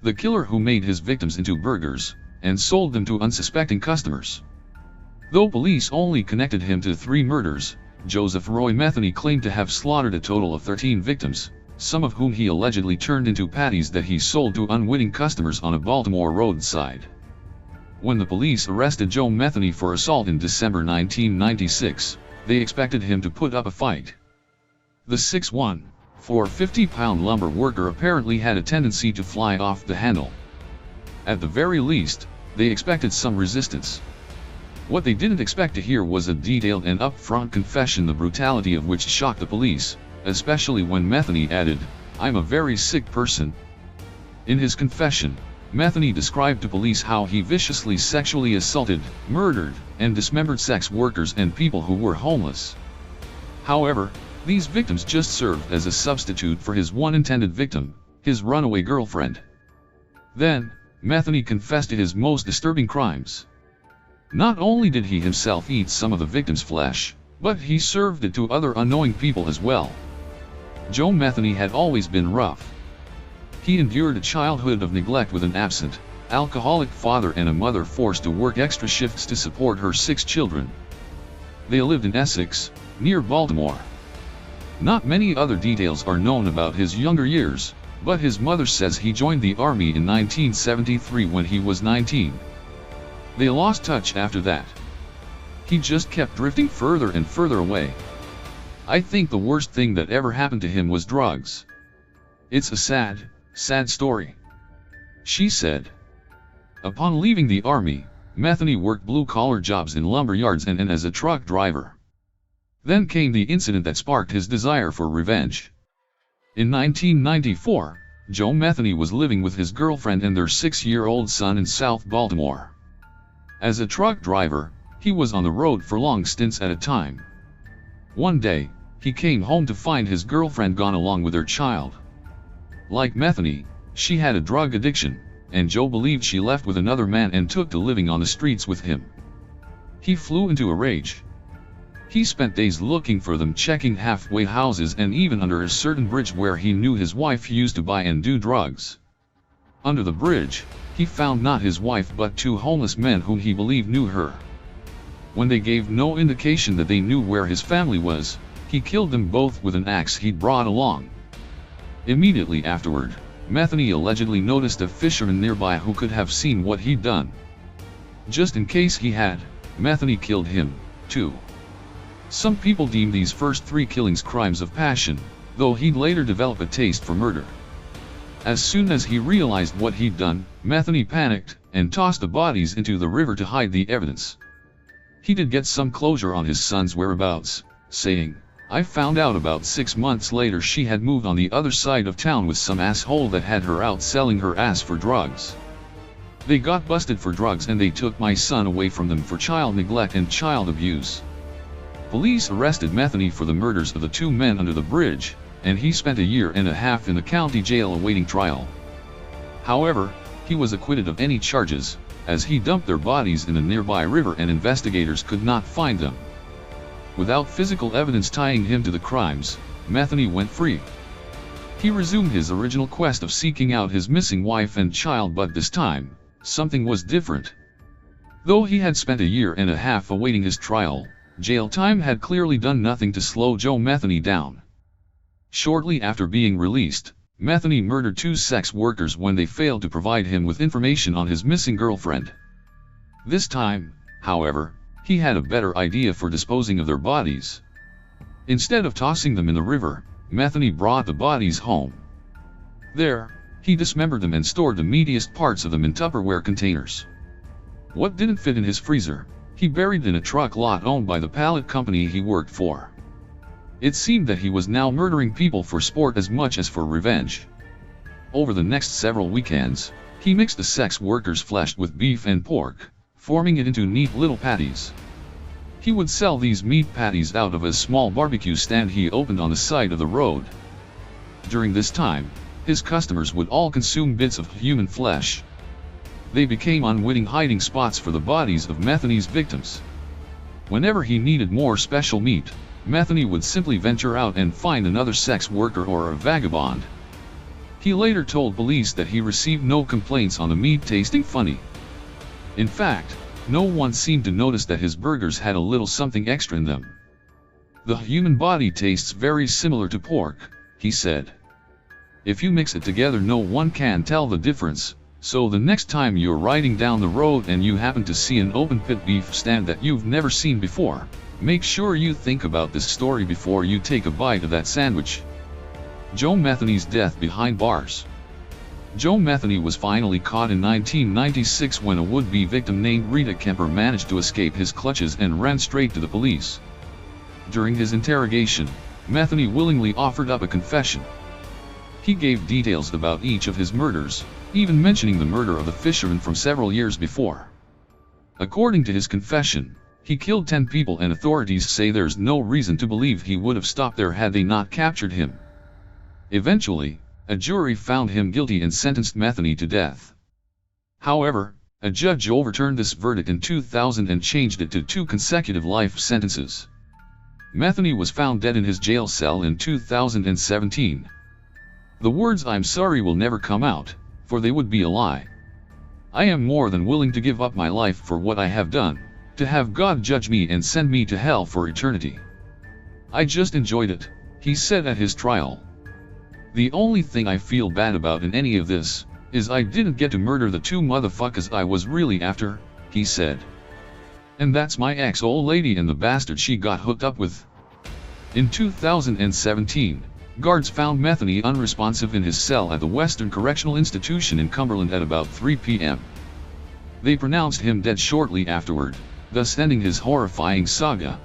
the killer who made his victims into burgers, and sold them to unsuspecting customers. Though police only connected him to 3 murders, Joseph Roy Metheny claimed to have slaughtered a total of 13 victims, some of whom he allegedly turned into patties that he sold to unwitting customers on a Baltimore roadside. When the police arrested Joe Metheny for assault in December 1996, they expected him to put up a fight. The 6'1", 450-pound lumber worker apparently had a tendency to fly off the handle. At the very least, they expected some resistance. What they didn't expect to hear was a detailed and upfront confession, the brutality of which shocked the police, especially when Metheny added, "I'm a very sick person." In his confession, Metheny described to police how he viciously sexually assaulted, murdered, and dismembered sex workers and people who were homeless. However, these victims just served as a substitute for his one intended victim, his runaway girlfriend. Then, Metheny confessed to his most disturbing crimes. Not only did he himself eat some of the victims' flesh, but he served it to other unknowing people as well. Joe Metheny had always been rough. He endured a childhood of neglect with an absent, alcoholic father and a mother forced to work extra shifts to support her 6 children. They lived in Essex, near Baltimore. Not many other details are known about his younger years, but his mother says he joined the army in 1973 when he was 19. They lost touch after that. He just kept drifting further and further away. I think the worst thing that ever happened to him was drugs. It's a sad, sad story," she said. Upon leaving the army, Metheny worked blue-collar jobs in lumber yards and as a truck driver. Then came the incident that sparked his desire for revenge. In 1994, Joe Metheny was living with his girlfriend and their 6-year-old son in South Baltimore. As a truck driver, he was on the road for long stints at a time. One day, he came home to find his girlfriend gone along with her child. Like Metheny, she had a drug addiction, and Joe believed she left with another man and took to living on the streets with him. He flew into a rage. He spent days looking for them, checking halfway houses and even under a certain bridge where he knew his wife used to buy and do drugs. Under the bridge, he found not his wife but 2 homeless men whom he believed knew her. When they gave no indication that they knew where his family was, he killed them both with an axe he'd brought along. Immediately afterward, Metheny allegedly noticed a fisherman nearby who could have seen what he'd done. Just in case he had, Metheny killed him, too. Some people deem these first 3 killings crimes of passion, though he'd later develop a taste for murder. As soon as he realized what he'd done, Metheny panicked and tossed the bodies into the river to hide the evidence. He did get some closure on his son's whereabouts, saying, "I found out about 6 months later she had moved on the other side of town with some asshole that had her out selling her ass for drugs. They got busted for drugs and they took my son away from them for child neglect and child abuse." Police arrested Metheny for the murders of the 2 men under the bridge, and he spent a year and a half in the county jail awaiting trial. However, he was acquitted of any charges, as he dumped their bodies in a nearby river and investigators could not find them. Without physical evidence tying him to the crimes, Metheny went free. He resumed his original quest of seeking out his missing wife and child, but this time, something was different. Though he had spent a year and a half awaiting his trial, jail time had clearly done nothing to slow Joe Metheny down. Shortly after being released, Metheny murdered 2 sex workers when they failed to provide him with information on his missing girlfriend. This time, however, he had a better idea for disposing of their bodies. Instead of tossing them in the river, Metheny brought the bodies home. There, he dismembered them and stored the meatiest parts of them in Tupperware containers. What didn't fit in his freezer, he buried in a truck lot owned by the pallet company he worked for. It seemed that he was now murdering people for sport as much as for revenge. Over the next several weekends, he mixed the sex workers' flesh with beef and pork, forming it into neat little patties. He would sell these meat patties out of a small barbecue stand he opened on the side of the road. During this time, his customers would all consume bits of human flesh. They became unwitting hiding spots for the bodies of Metheny's victims. Whenever he needed more special meat, Metheny would simply venture out and find another sex worker or a vagabond. He later told police that he received no complaints on the meat tasting funny. In fact, no one seemed to notice that his burgers had a little something extra in them. The human body tastes very similar to pork, he said. If you mix it together, no one can tell the difference, so the next time you're riding down the road and you happen to see an open pit beef stand that you've never seen before, make sure you think about this story before you take a bite of that sandwich. Joe Metheny's death behind bars. Joe Metheny was finally caught in 1996 when a would-be victim named Rita Kemper managed to escape his clutches and ran straight to the police. During his interrogation, Metheny willingly offered up a confession. He gave details about each of his murders, even mentioning the murder of the fisherman from several years before. According to his confession, he killed 10 people, and authorities say there's no reason to believe he would have stopped there had they not captured him. Eventually, a jury found him guilty and sentenced Metheny to death. However, a judge overturned this verdict in 2000 and changed it to 2 consecutive life sentences. Metheny was found dead in his jail cell in 2017. The words "I'm sorry" will never come out, for they would be a lie. "I am more than willing to give up my life for what I have done, to have God judge me and send me to hell for eternity. I just enjoyed it," he said at his trial. "The only thing I feel bad about in any of this, is I didn't get to murder the 2 motherfuckers I was really after," he said. "And that's my ex-old lady and the bastard she got hooked up with." In 2017, guards found Metheny unresponsive in his cell at the Western Correctional Institution in Cumberland at about 3 p.m. They pronounced him dead shortly afterward, thus ending his horrifying saga.